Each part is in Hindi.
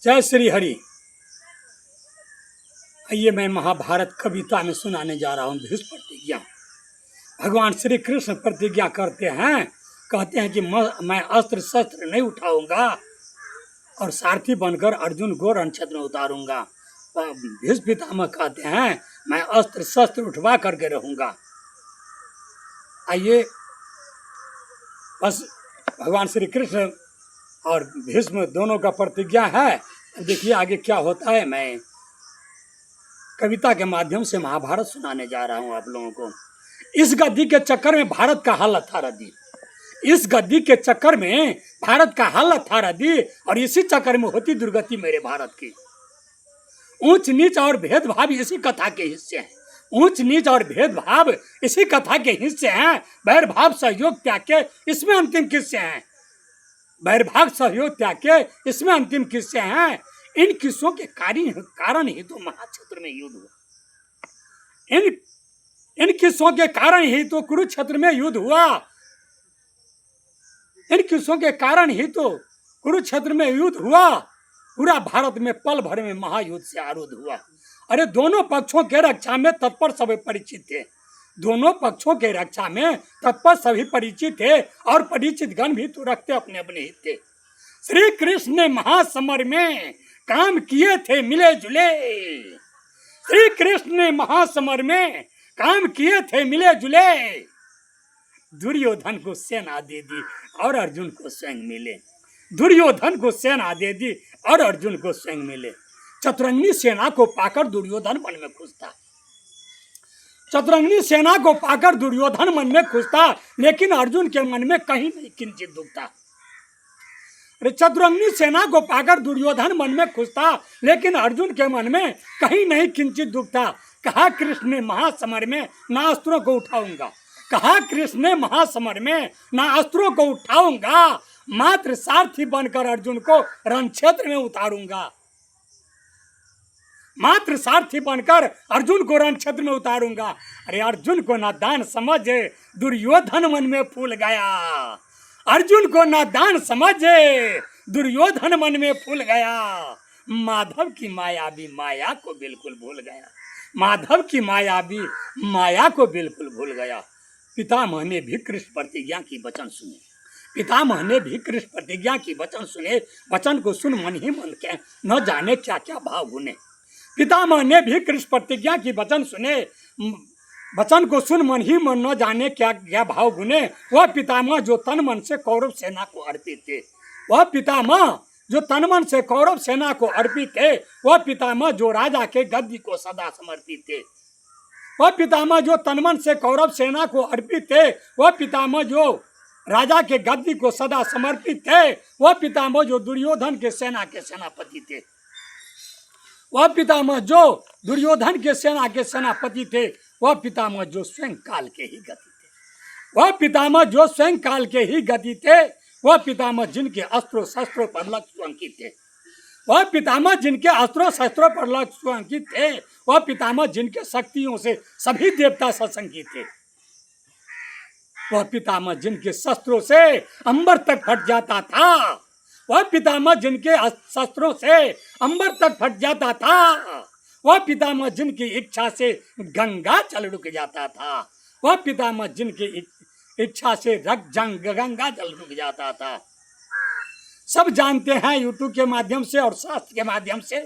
जय श्री हरि। आइए मैं महाभारत कविता में सुनाने जा रहा हूँ भीष्म प्रतिज्ञा। भगवान श्री कृष्ण प्रतिज्ञा करते हैं, कहते हैं कि मैं अस्त्र शस्त्र नहीं उठाऊंगा और सारथी बनकर अर्जुन को रणक्षेत्र में उतारूंगा। भीष्म पितामह कहते हैं मैं अस्त्र शस्त्र उठवा करके रहूंगा। आइए बस भगवान श्री कृष्ण और भीष्म दोनों का प्रतिज्ञा है। देखिए आगे क्या होता है। मैं कविता के माध्यम से महाभारत सुनाने जा रहा हूं आप लोगों को। इस गद्दी के चक्कर में भारत का हालत था रद्दी। इस गद्दी के चक्कर में भारत का हालत था रद्दी, और इसी चक्कर में होती दुर्गति मेरे भारत की। ऊंच नीच और भेदभाव इसी कथा के हिस्से हैं। ऊंच नीच और भेदभाव इसी कथा के हिस्से हैं। बैरभाव सहयोग त्याग के इसमें अंतिम किस्से हैं। बैरभाव सहयोग त्याग के इसमें अंतिम किस्से हैं। इन किस्सों के कारण ही तो महाक्षेत्र में युद्ध हुआ। इन किस्सों के कारण ही तो कुरुक्षेत्र में युद्ध हुआ। इन किस्सों के कारण ही तो कुरुक्षेत्र में युद्ध हुआ। पूरा भारत में पल भर में महायुद्ध से आरूढ़ हुआ। अरे दोनों पक्षों के रक्षा में तत्पर सभी परिचित थे। दोनों पक्षों के रक्षा में तत्पर सभी परिचित थे, और परिचित गण भी तो रखते अपने अपने हित थे। श्री कृष्ण ने महासमर में काम किए थे मिले जुले। श्री कृष्ण ने महासमर में काम किए थे मिले जुले। दुर्योधन को सेना दे दी और अर्जुन को स्वयं मिले। दुर्योधन को सेना दे दी और अर्जुन को स्वयं मिले। चतुरंगी सेना को पाकर दुर्योधन मन में खुश था। चतुरंगी सेना को पाकर दुर्योधन मन में खुश था, लेकिन अर्जुन के मन में कहीं नहीं किंचित दुख था। चतुरंगी सेना को पाकर दुर्योधन मन में खुश था, लेकिन अर्जुन के मन में कहीं नहीं किंचित दुख था। कहा कृष्ण ने महासमर में ना अस्त्रों को उठाऊंगा। कहा कृष्ण ने महासमर में ना अस्त्रों को उठाऊंगा, मात्र सारथी बनकर अर्जुन को रणक्षेत्र में उतारूंगा। मात्र सारथी बनकर अर्जुन को रणक्षेत्र में उतारूंगा। अरे अर्जुन को नादान समझ दुर्योधन मन में फूल गया। अर्जुन को नादान समझ दुर्योधन मन में फूल गया। माधव की मायावी माया को बिल्कुल भूल गया। माधव की मायावी माया को बिल्कुल भूल गया। पितामह ने भी कृष्ण प्रतिज्ञा की वचन सुने। पितामह ने भी कृष्ण प्रतिज्ञा की वचन सुने। वचन को सुन मन ही मन के न जाने क्या क्या भाव गुने। पितामह ने भी कृष्ण प्रतिज्ञा की वचन सुने। वचन को सुन मन ही मन न जाने क्या क्या भाव गुने। वह पितामह जो तन मन से कौरव सेना को अर्पित थे। वह पितामह जो तन मन से कौरव सेना को अर्पित थे। वह पितामह जो राजा के गद्दी को सदा समर्पित थे। वह पितामह जो तन मन से कौरव सेना को अर्पित थे। वह पितामह जो राजा के गद्दी को सदा समर्पित थे। वह पितामह जो दुर्योधन के सेना के सेनापति थे। वह पितामह जो दुर्योधन के सेना के सेनापति थे। वह पितामह जो स्वयं काल के ही गति थे। वह पितामह जो स्वयं काल के ही गति थे। वह पितामह जिनके अस्त्रों शस्त्रों पर लक्ष्य अंकित थे। वह पितामह जिनके अस्त्रों शस्त्रों पर लक्ष्य अंकित थे। वह पितामह जिनके शक्तियों से सभी देवता सशंकित थे। वह पितामह जिनके शस्त्रों से अंबर तक फट जाता था। वह पितामह जिनके शस्त्रों से अंबर तक फट जाता था। वह पितामह जिनकी इच्छा से गंगा जल रुक जाता था। वह पितामह जिनकी इच्छा से गंगा जल रुक जाता था। सब जानते हैं यूट्यूब के माध्यम से और शास्त्र के माध्यम से,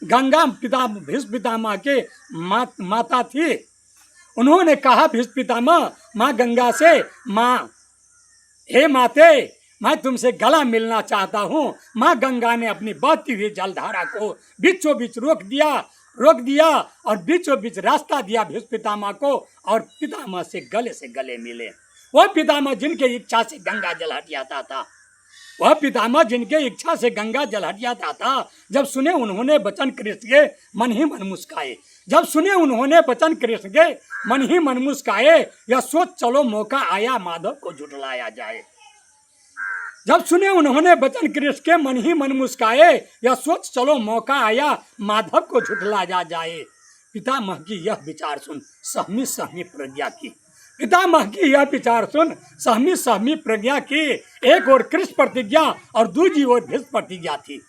गंगा भीष्म पितामह के माता थी। उन्होंने कहा भीष्म पितामह माँ गंगा से, माँ हे माते मैं तुमसे गला मिलना चाहता हूँ। माँ गंगा ने अपनी बहती हुई जलधारा को बीचों बीच रोक दिया और बीचों बीच रास्ता दिया भीष्म पितामह को, और पितामह से गले मिले। वह पितामह जिनके इच्छा से गंगा जल हट जाता था। वह पितामह जिनके इच्छा से गंगा जल हट जाता था। जब सुने उन्होंने वचन कृष्ण के मन ही मन मुस्काए। जब सुने उन्होंने वचन कृष्ण के मन ही मन मुस्काए। या सोच चलो मौका आया माधव को झुठलाया जाए। जब सुने उन्होंने वचन कृष्ण के मन ही मन मुस्काए। या सोच चलो मौका आया माधव को झुठलाया जाए। पितामह की यह विचार सुन सहमी सहमी प्रज्ञा की। पितामह की यह विचार सुन सहमी सहमी प्रज्ञा की। एक और कृष्ण प्रतिज्ञा और दूसरी ओर भीष्म प्रतिज्ञा थी।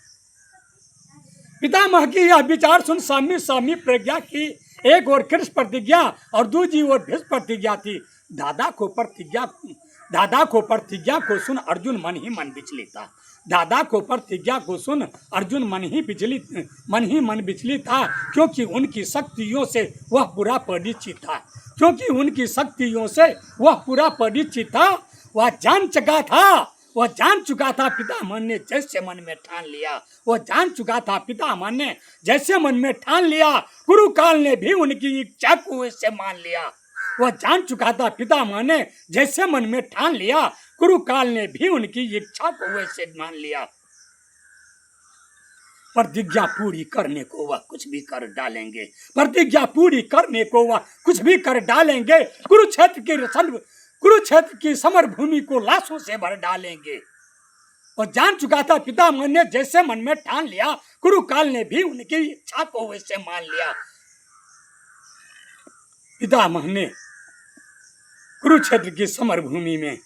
पितामह की यह विचार सुन स्वामी स्वामी प्रज्ञा की। एक और कृष्ण प्रतिज्ञा और दूसरी ओर भीष्म प्रतिज्ञा थी। दादा को प्रतिज्ञा को सुन अर्जुन मन ही मन विचलित था। दादा को प्रतिज्ञा को सुन अर्जुन मन ही मन विचलित था, क्योंकि उनकी शक्तियों से वह पूरा परिचित था। वह जान चुका था पितामह ने जैसे मन में ठान लिया। गुरुकाल ने भी उनकी इच्छा को वैसे मान लिया। वह जान चुका था पितामह ने जैसे मन में ठान लिया, गुरुकाल ने भी उनकी इच्छा को वैसे मान लिया। प्रतिज्ञा पूरी करने को वह कुछ भी कर डालेंगे। कुरुक्षेत्र की समर भूमि को लाशों से भर डालेंगे। और जान चुका था पितामह ने जैसे मन में ठान लिया, गुरुकाल ने भी उनकी इच्छा को वैसे मान लिया। पितामह ने कुरुक्षेत्र की समर भूमि में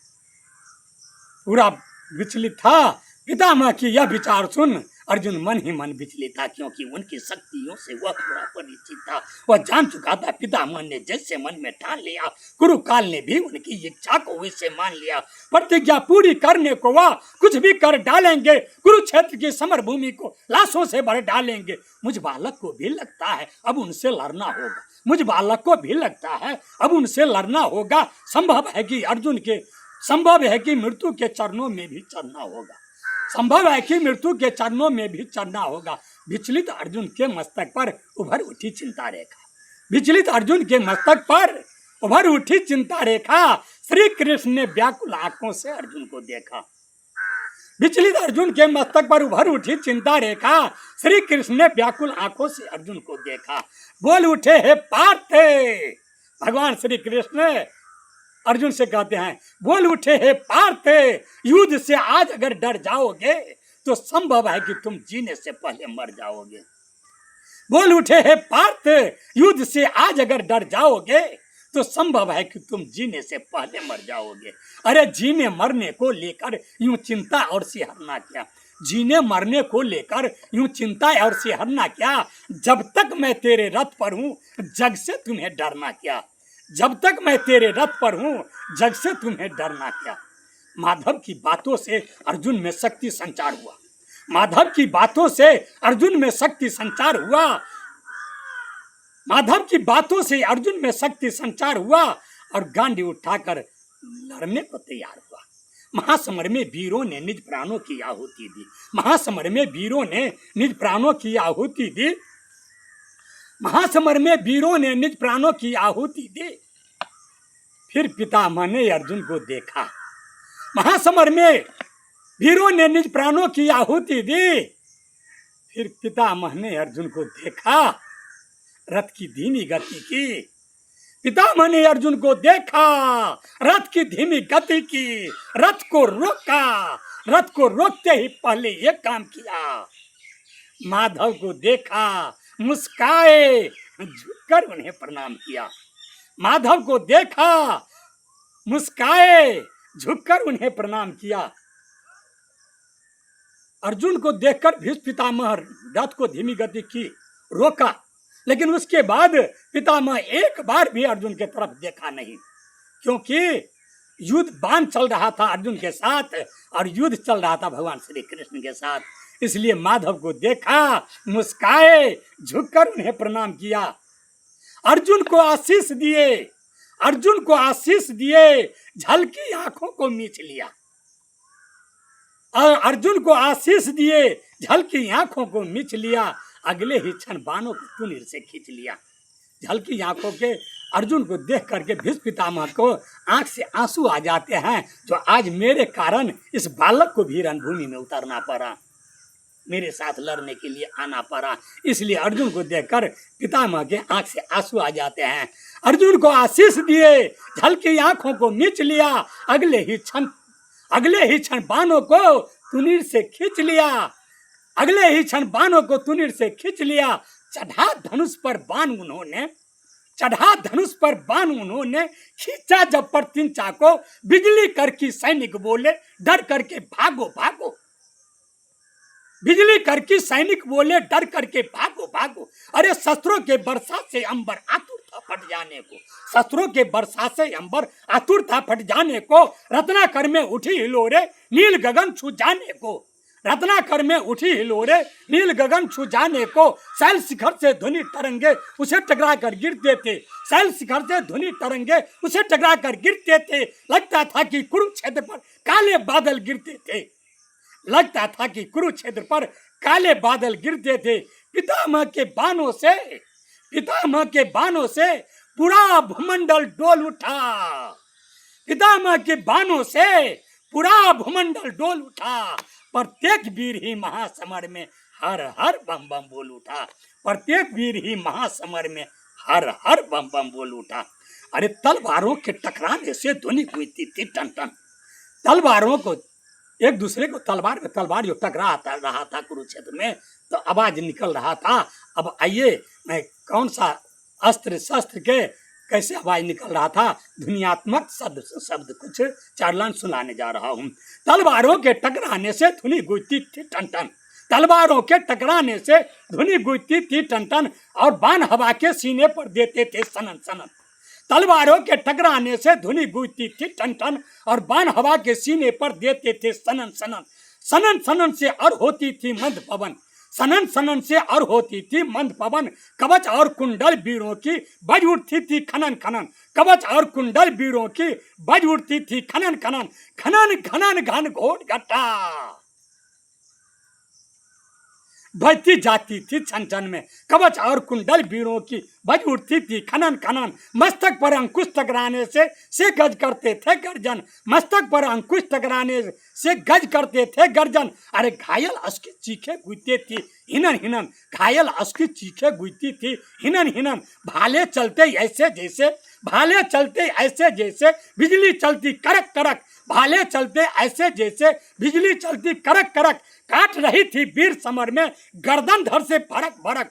पूरा विचलित था। पितामह की यह विचार सुन अर्जुन मन ही मन विचलित था, क्योंकि उनकी शक्तियों से वह पूरा परिचित था। वह जान चुका था पितामह ने जैसे मन में ठान लिया, गुरुकाल ने भी उनकी इच्छा को वैसे मान लिया। प्रतिज्ञा पूरी करने को वह कुछ भी कर डालेंगे। कुरुक्षेत्र की समर भूमि को लाशों से भर डालेंगे। मुझ बालक को भी लगता है अब उनसे लड़ना होगा। संभव है कि मृत्यु के चरणों में भी चढ़ना होगा। विचलित अर्जुन के मस्तक पर उभर उठी चिंता रेखा। श्री कृष्ण ने व्याकुल आंखों से अर्जुन को देखा। विचलित अर्जुन के मस्तक पर उभर उठी चिंता रेखा। श्री कृष्ण ने व्याकुल आंखों से अर्जुन को देखा। बोल उठे हे पार्थ। भगवान श्री कृष्ण अर्जुन से कहते हैं, बोल उठे हे पार्थ, युद्ध से आज अगर डर जाओगे तो संभव है कि तुम जीने से पहले मर जाओगे। बोल उठे हे पार्थ, युद्ध से आज अगर डर जाओगे तो संभव है कि तुम जीने से पहले मर जाओगे। अरे जीने मरने को लेकर यूं चिंता और सिहरना क्या? जब तक मैं तेरे रथ पर हूं, जग से तुम्हें डरना क्या? माधव की बातों से अर्जुन में शक्ति संचार हुआ और गांडी उठाकर लड़ने को तैयार हुआ। महासमर में वीरों ने निज प्राणों की आहुति दी। फिर पितामह ने अर्जुन को देखा। रथ की धीमी गति की। रथ को रोकते ही पहले ये काम किया। माधव को देखा, मुस्काए, झुककर उन्हें प्रणाम किया। अर्जुन को देखकर भीष्म पितामह रथ को धीमी गति की रोका, लेकिन उसके बाद पितामह एक बार भी अर्जुन के तरफ देखा नहीं, क्योंकि युद्ध बाण चल रहा था अर्जुन के साथ और युद्ध चल रहा था भगवान श्री कृष्ण के साथ। इसलिए माधव को देखा, मुस्काए, झुककर उन्हें प्रणाम किया। अर्जुन को आशीष दिए, झलकी आंखों को मीच लिया। अगले ही क्षण बाणों को तुनीर से खींच लिया। झलकी आंखों के अर्जुन को देख करके भीष्म पितामह को आंख से आंसू आ जाते हैं, जो आज मेरे कारण इस बालक को भी रणभूमि में उतरना पड़ा, मेरे साथ लड़ने के लिए आना पड़ा। इसलिए अर्जुन को देखकर पितामह के आंख से आंसू आ जाते हैं। अर्जुन को आशीष दिए, झलकी आंखों को मीच लिया। अगले ही क्षण बाणों को तुनीर से खींच लिया। चढ़ा धनुष पर बाण उन्होंने खींचा जब पर तिनचा को, बिजली करके सैनिक बोले, डर करके भागो। बिजली करके सैनिक बोले डर करके भागो भागो। अरे शस्त्रों के बरसात से अंबर आतुर था फट जाने को, शस्त्रों के बरसात से अंबर आतुर था फट जाने को। रत्नाकर में उठी हिलोरे नील गगन छू जाने को, रत्नाकर में उठी हिलोरे नील गगन छू जाने को। शैल शिखर से धुनी तरंगे उसे टकरा कर गिरते थे, शैल शिखर से धुनी तरंगे उसे टकरा कर गिरते थे। लगता था कि कुरुक्षेत्र पर काले बादल गिरते थे, लगता था कि कुरुक्षेत्र पर काले बादल गिरते थे। पितामह के बाणों से, पितामह के बाणों से पूरा भूमंडल डोल उठा, पितामह के बाणों से पूरा भूमंडल डोल उठा। प्रत्येक वीर ही महासमर में हर हर बम बम बोल उठा, प्रत्येक वीर ही महासमर में हर हर बम बम बोल उठा। अरे तलवारों के टकराने से ध्वनि हुई थी टन टन, तलवारों को एक दूसरे को तलवार में तलवार जो टकरा रहा था कुरुक्षेत्र में, तो आवाज निकल रहा था। अब आइए मैं कौन सा अस्त्र शस्त्र के कैसे आवाज निकल रहा था, ध्वनियात्मक शब्द शब्द कुछ चार लाइन सुनाने जा रहा हूँ। तलवारों के टकराने से ध्वनि गूंजती थी टन टन, तलवारों के टकराने से ध्वनि गूंजती थी टन टन, और बाण हवा के सीने पर देते थे सनन सनन। तलवारों के टकराने से ध्वनि गूंजती थी टन टन, और बाण हवा के सीने पर देते थे सनन सनन। सनन सनन से और होती थी मंद पवन, सनन सनन से और होती थी मंद पवन। कवच और कुंडल वीरों की बज उठती थी खनन खनन, कवच और कुंडल वीरों की बज उठती थी खनन खनन। खनन खनन घन घोट घटा बजती जाती थी छन छन में, कवच और कुंडल वीरों की बज उठती थी खनन खनन। मस्तक पर अंकुश टकराने से गज करते थे गर्जन, मस्तक पर अंकुश टकराने से गज करते थे गर्जन। अरे घायल असकी चीखे गूंजती थी हिनन हिनन, घायल असकी चीखे गूंजती थी हिनन हिनन। भाले चलते ऐसे जैसे, भाले चलते ऐसे जैसे बिजली चलती कड़क कड़क, भाले चलते ऐसे जैसे बिजली चलती कड़क कड़क। काट रही थी वीर समर में गर्दन धर से भड़क भड़क,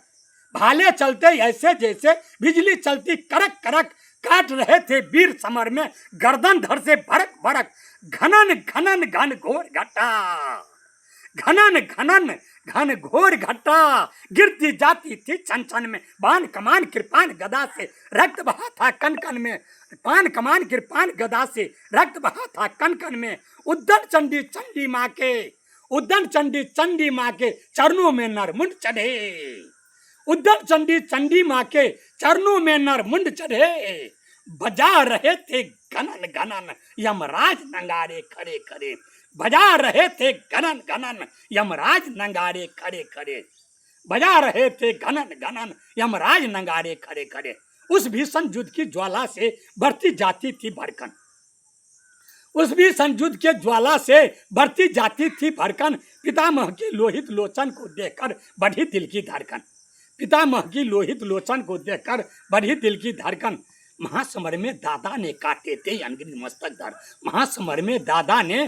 भाले चलते ऐसे जैसे बिजली चलती कड़क कड़क। काट रहे थे वीर समर में गर्दन धर से भड़क भड़क। घनन घनन घन घोर घटा, घनन घनन घन घोर घटा गिरती जाती थी छन छन में। बाण कमान कृपान गदा से रक्त बहा था कन कन में, पान कमान कृपान गदा से रक्त बहा था कन कन में। उद्दन चंडी चंडी माँ के, उद्दन चंडी चंडी माँ के चरणों में नरमुंड चढ़े, उद्दन चंडी चंडी माँ के चरणों में नरमुंड चढ़े। बजा रहे थे गनन गनन यमराज नंगारे खड़े खड़े, बजा रहे थे गनन गनन यमराज नंगारे खड़े खड़े, बजा रहे थे गनन गनन यमराज नंगारे खड़े खड़े। उस भीषण युद्ध की ज्वाला से बढ़ती जाती थी भड़कन, उस भीषण युद्ध के ज्वाला से बढ़ती जाती थी भड़कन। पितामह की लोहित लोचन को देखकर बढ़ी दिल की धड़कन, पितामह की लोहित लोचन को देखकर बढ़ी दिल की धड़कन। महासमर में दादा ने काटे थे अनगिनत मस्तक धर, महासमर में दादा ने,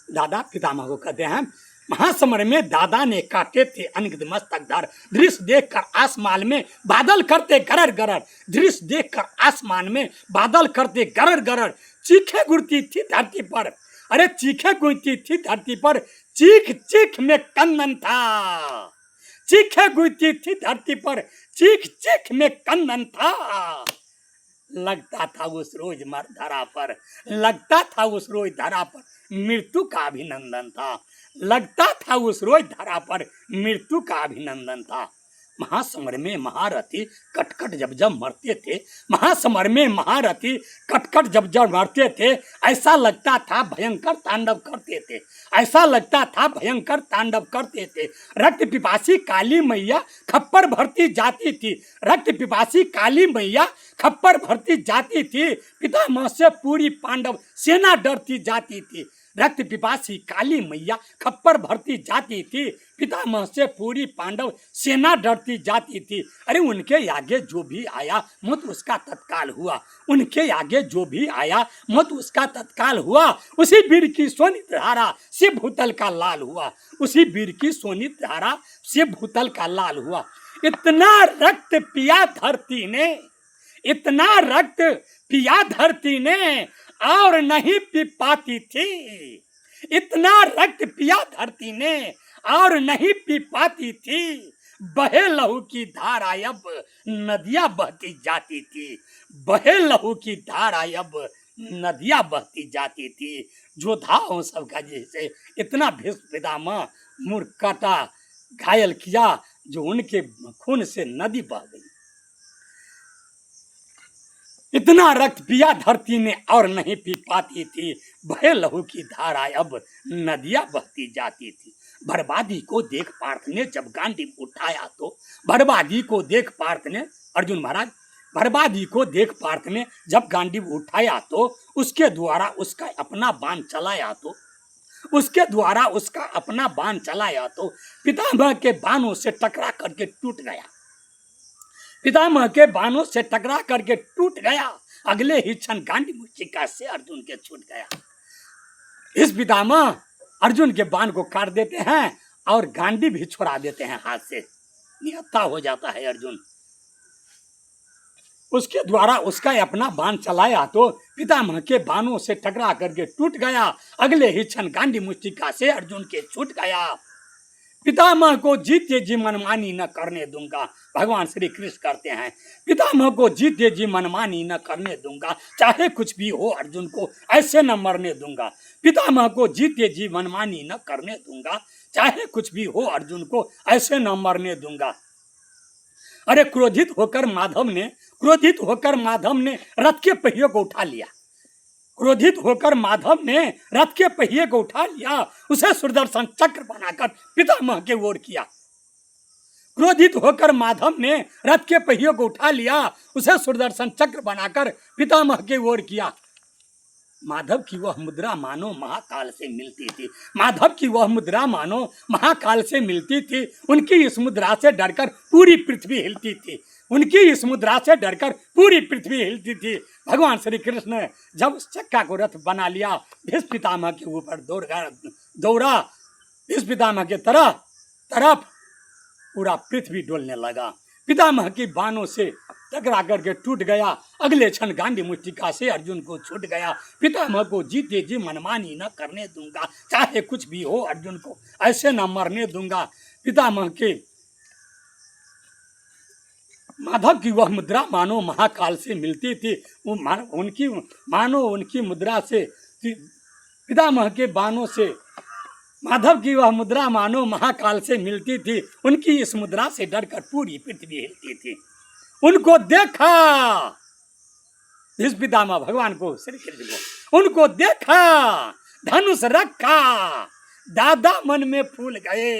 दादा पितामह को कहते हैं, महासमर में दादा ने काटे थे अनगिनत मस्तक धर। दृश्य देखकर आसमान में बादल करते गरर गरर, दृश्य देखकर आसमान में बादल करते गरर गरर। चीखे गुड़ती थी धरती पर, अरे चीखे गुड़ती थी धरती पर, चीख चीख में कंदन था, चीखे गुड़ती थी धरती पर, चीख चीख में कंदन था। लगता था उस रोज मर धरा पर, लगता था उस रोज धरा पर मृत्यु का अभिनंदन था, लगता था उस रोज धरा पर मृत्यु का अभिनंदन था। महासमर में महारथी कटकट जब जब मरते थे, महासमर में महारथी कटकट जब जब मरते थे, ऐसा लगता था भयंकर तांडव करते थे, ऐसा लगता था भयंकर तांडव करते थे। रक्त पिपासी काली मैया खप्पर भरती जाती थी, रक्त पिपासी काली मैया खप्पर भरती जाती थी। पितामह से पूरी पांडव सेना डरती जाती थी, रक्त पिपासी काली मैया खप्पर भरती जाती थी। पितामह से पूरी पांडव सेना डरती जाती थी। अरे उनके आगे जो भी आया मत उसका तत्काल हुआ, उनके आगे जो भी आया मत उसका तत्काल हुआ। उसी वीर की सोनित धारा से भूतल का लाल हुआ, उसी वीर की सोनित धारा से भूतल का लाल हुआ। इतना रक्त पिया धरती ने, इतना रक्त पिया धरती ने और नहीं पी पाती थी, इतना रक्त पिया धरती ने और नहीं पी पाती थी, बहे लहू की धारा अब नदियां बहती जाती थी, बहे लहू की धारा अब नदियां बहती जाती थी। जो था उन सबका जैसे इतना भीष्म पितामह मूर्ख काटा, घायल किया, जो उनके खून से नदी बह गई। इतना रक्त पिया धरती ने और नहीं पी पाती थी, बहे लहू की धारा अब नदियां बहती जाती थी। बर्बादी को देख पार्थ ने जब गांडीव उठाया तो, बर्बादी को देख पार्थ ने, अर्जुन महाराज, बर्बादी को देख पार्थ ने जब गांडीव उठाया तो उसके द्वारा उसका अपना बाण चलाया तो, उसके द्वारा उसका अपना बाण चलाया तो पितामह के बाणों से टकरा करके टूट गया, पितामह के बाणों से टकरा करके टूट गया। अगले ही क्षण गांडीव मुष्टिका से अर्जुन के छूट गया। इस पितामह अर्जुन के बाण को काट देते हैं और गांडीव भी छुड़ा देते हैं हाथ से, निहत्था हो जाता है अर्जुन। उसके द्वारा उसका अपना बाण चलाया तो पितामह के बाणों से टकरा करके टूट गया। अगले ही क्षण गांडीव मुष्टिका से अर्जुन के छूट गया। पितामह को जीते जी मनमानी न करने दूंगा, भगवान श्री कृष्ण करते हैं, पितामह को जीते जी मनमानी न करने दूंगा, चाहे कुछ भी हो अर्जुन को ऐसे न मरने दूंगा। पितामह को जीते जी मनमानी न करने दूंगा, चाहे कुछ भी हो अर्जुन को ऐसे न मरने दूंगा। अरे क्रोधित होकर माधव ने रथ के पहिए को उठा लिया, क्रोधित होकर माधव ने रथ के पहिए को उठा लिया, उसे सुदर्शन चक्र बनाकर पितामह के ओर किया। क्रोधित होकर माधव ने रथ के पहिए को उठा लिया, उसे सुदर्शन चक्र बनाकर पितामह के ओर किया। माधव की वह मुद्रा मानो महाकाल से मिलती थी, माधव की वह मुद्रा मानो महाकाल से मिलती थी। उनकी इस मुद्रा से डरकर पूरी पृथ्वी हिलती थी, उनकी इस मुद्रा से डरकर पूरी पृथ्वी हिलती थी। भगवान श्री कृष्ण ने जब उस चक्का को रथ बना लिया, भीष्म पितामह के ऊपर दौड़ा, भीष्म पितामह के तरफ पूरा पृथ्वी डोलने लगा। पितामह की बाणों से टकरा करके टूट गया। अगले क्षण गांडीव मुष्टिका से अर्जुन को छूट गया। पितामह को जीते जी मनमानी न करने दूंगा, चाहे कुछ भी हो अर्जुन को ऐसे न मरने दूंगा। पितामह के माधव की वह मुद्रा मानो महाकाल से मिलती थी, उनकी मुद्रा से पितामह के बाणों से माधव की वह मुद्रा मानो महाकाल से मिलती थी। उनकी इस मुद्रा से डरकर पूरी पृथ्वी हिलती थी। उनको देखा, इस पितामह भगवान को, श्री कृष्ण को, उनको देखा, धनुष रखा, दादा मन में फूल गए,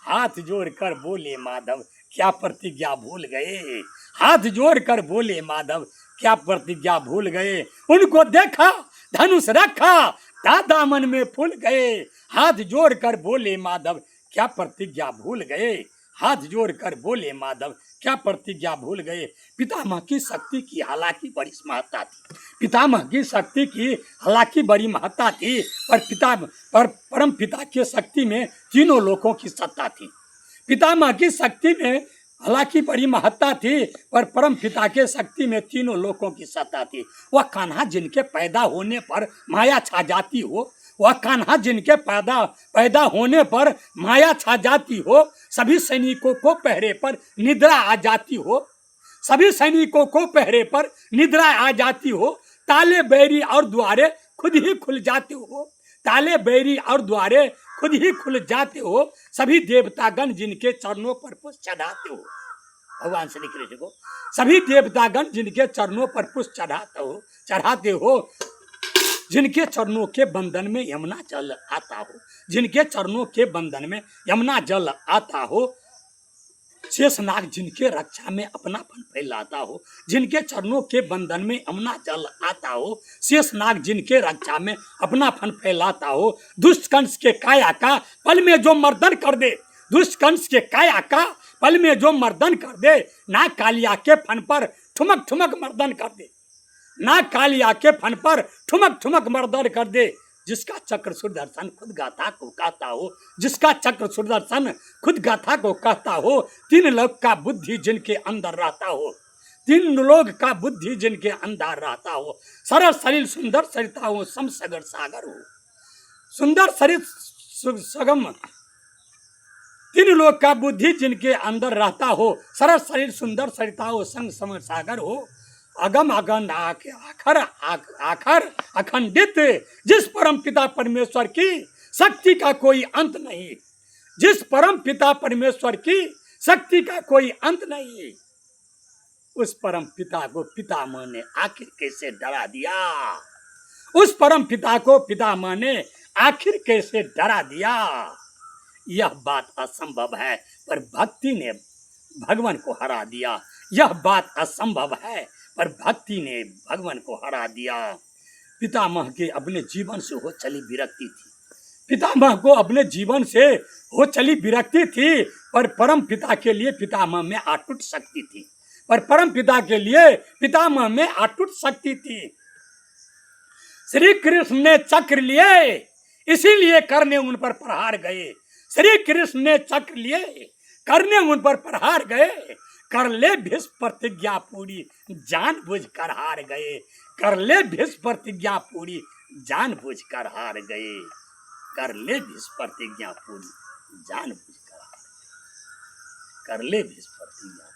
हाथ जोड़कर बोले माधव क्या प्रतिज्ञा भूल गए, हाथ जोड़कर बोले माधव क्या प्रतिज्ञा भूल गए। उनको देखा, धनुष रखा, दादा मन में फूल गए, हाथ जोड़कर बोले माधव क्या प्रतिज्ञा भूल गए, हाथ जोड़कर बोले माधव क्या प्रतिज्ञा भूल गए। पितामह की शक्ति की हालांकि बड़ी महत्ता थी, पितामह की शक्ति की हालांकि बड़ी महत्ता थी, पर परम पिता के शक्ति में तीनों लोकों की सत्ता थी। पितामह की शक्ति में हालांकि बड़ी महत्ता थी, पर परम पिता के शक्ति में तीनों लोकों की सत्ता थी। वह कान्हा जिनके पैदा होने पर माया छा जाती हो, वह कान्हा जिनके पैदा होने पर माया छा जाती हो, सभी सैनिकों को पहरे पर निद्रा आ जाती हो, सभी सैनिकों को पहरे पर निद्रा आ जाती हो, ताले बैरी और द्वारे खुद ही खुल जाते हो, ताले बैरी और द्वारे खुद ही खुल जाते हो, सभी देवतागण जिनके चरणों पर पुष्प चढ़ाते हो, भगवान श्री कृष्ण को सभी देवतागण जिनके चरणों पर पुष्प चढ़ाते हो, जिनके चरणों के बंधन में यमुना जल आता हो, जिनके चरणों के बंधन में यमुना जल आता हो, शेषनाग जिनके रक्षा में अपनापन फैलाता हो, जिनके चरणों के बंधन में यमुना जल आता हो, शेषनाग जिनके रक्षा में अपनापन फैलाता हो, दुष्ट कंस के काया का पल में जो मर्दन कर दे, दुष्ट कंस के काया का पल में जो मर्दन कर दे, ना कालिया के फन पर ठुमक ठुमक मर्दन कर दे, ना कालिया के फन पर ठुमक ठुमक मर्दन कर दे। जिसका चक्र सुदर्शन खुद गाथा को कहता हो, जिसका चक्र सुदर्शन खुद गाथा को कहता हो, तीन लोग का बुद्धि जिनके अंदर रहता हो, तीन लोग का बुद्धि जिनके अंदर रहता हो, सरल सलिल सुंदर सरिता हो, सम सगर सागर हो, सुंदर सरित सगम तीन लोक का बुद्धि जिनके अंदर रहता हो, सरस शरीर सुंदर सरिता हो, संग समर सागर हो, अगम अगन आखर आखर अखंडित, जिस परम पिता परमेश्वर की शक्ति का कोई अंत नहीं, जिस परम पिता परमेश्वर की शक्ति का कोई अंत नहीं, उस परम पिता को पितामह ने आखिर कैसे डरा दिया, उस परम पिता को पितामह ने आखिर कैसे डरा दिया। यह बात असंभव है, पर भक्ति ने भगवान को हरा दिया। यह बात असंभव है, पर भक्ति ने भगवान को हरा दिया। पितामह के अपने जीवन से हो चली विरक्ति थी, पितामह को अपने जीवन से हो चली विरक्ति थी, पर परम पिता के लिए पितामह में अटूट शक्ति थी, पर परम पिता के लिए पितामह में अटूट शक्ति थी। श्री कृष्ण ने चक्र लिए, इसीलिए करने उन पर प्रहार गए। श्री कृष्ण ने चक्र लिए, करने उन पर प्रहार गए। कर ले भीष्म प्रतिज्ञा पूरी, जानबूझ कर हार गए। कर ले भीष्म प्रतिज्ञा पूरी, जानबूझ कर हार गए। कर ले भीष्म प्रतिज्ञा पूरी, जानबूझ कर हार गए। कर ले भीष्म प्रतिज्ञा।